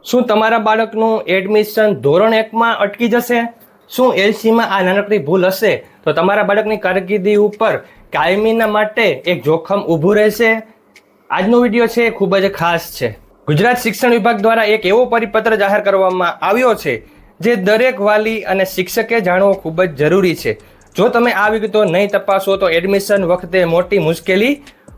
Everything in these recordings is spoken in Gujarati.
શું તમારા બાળકનું એડમિશન ધોરણ 1માં અટકી જશે? શું એલસીમાં આ નાનકડી ભૂલ હશે તો તમારા બાળકની કારકિર્દી ઉપર કાયમીના માટે એક જોખમ ઊભું રહેશે? આજનો વિડીયો છે એ ખૂબ જ ખાસ છે. ગુજરાત શિક્ષણ વિભાગ દ્વારા એક એવો પરિપત્ર જાહેર કરવામાં આવ્યો છે જે દરેક વાલી અને શિક્ષકે જાણવો ખૂબ જ જરૂરી છે. જો તમે આ વિગતો નહીં તપાસો તો એડમિશન વખતે મોટી મુશ્કેલી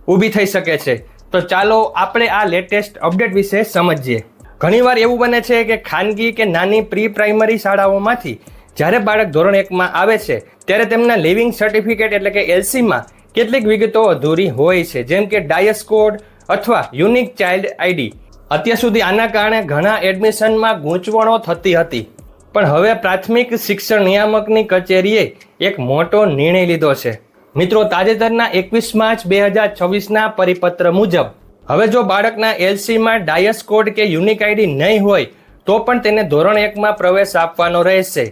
ઊભી થઈ શકે છે. તો ચાલો આપણે આ લેટેસ્ટ અપડેટ વિશે સમજીએ. ઘણીવાર એવું બને છે કે ખાનગી કે નાની પ્રી પ્રાઇમરી શાળાઓમાંથી જ્યારે બાળક ધોરણ 1માં આવે છે ત્યારે તેમના લિવિંગ સર્ટિફિકેટ એટલે કે એલસીમાં કેટલીક વિગતો અધૂરી હોય છે, જેમ કે ડાયસ કોડ અથવા યુનિક ચાઇલ્ડ આઈડી. અત્યાર સુધી આના કારણે ઘણા એડમિશનમાં ગૂંચવણો થતી હતી, પણ હવે પ્રાથમિક શિક્ષણ નિયામકની કચેરીએ એક મોટો નિર્ણય લીધો છે. મિત્રો, તાજેતરના 21 માર્ચ 2024ના પરિપત્ર મુજબ હવે જો બાળકના એલસીમાં ડાયસ કોડ કે યુનિક આઈડી નહીં હોય તો પણ તેને ધોરણ 1માં પ્રવેશ આપવાનો રહેશે.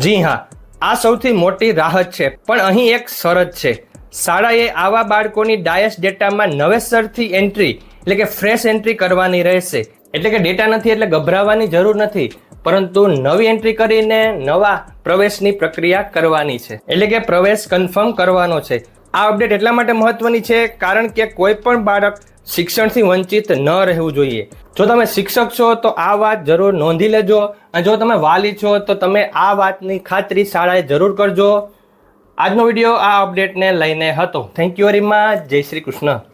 જી હા, આ સૌથી મોટી રાહત છે, પણ અહીં એક શરત છે. શાળાએ આવા બાળકોની ડાયસ ડેટામાં નવેસરથી એન્ટ્રી એટલે કે ફ્રેશ એન્ટ્રી કરવાની રહેશે. એટલે કે ડેટા નથી એટલે ગભરાવાની જરૂર નથી, પરંતુ નવી એન્ટ્રી કરીને નવા પ્રવેશની પ્રક્રિયા કરવાની છે, એટલે કે પ્રવેશ કન્ફર્મ કરવાનો છે. આ અપડેટ એટલા માટે મહત્વની છે કારણ કે કોઈ પણ બાળક શિક્ષણથી વંચિત ન રહેવું જોઈએ. જો તમે શિક્ષક છો તો આ વાત જરૂર નોંધી લેજો, અને જો તમે વાલી છો તો તમે આ વાતની ખાતરી શાળાએ જરૂર કરજો. આજનો વિડીયો આ અપડેટને લઈને હતો. Thank you very much. જય શ્રી કૃષ્ણ.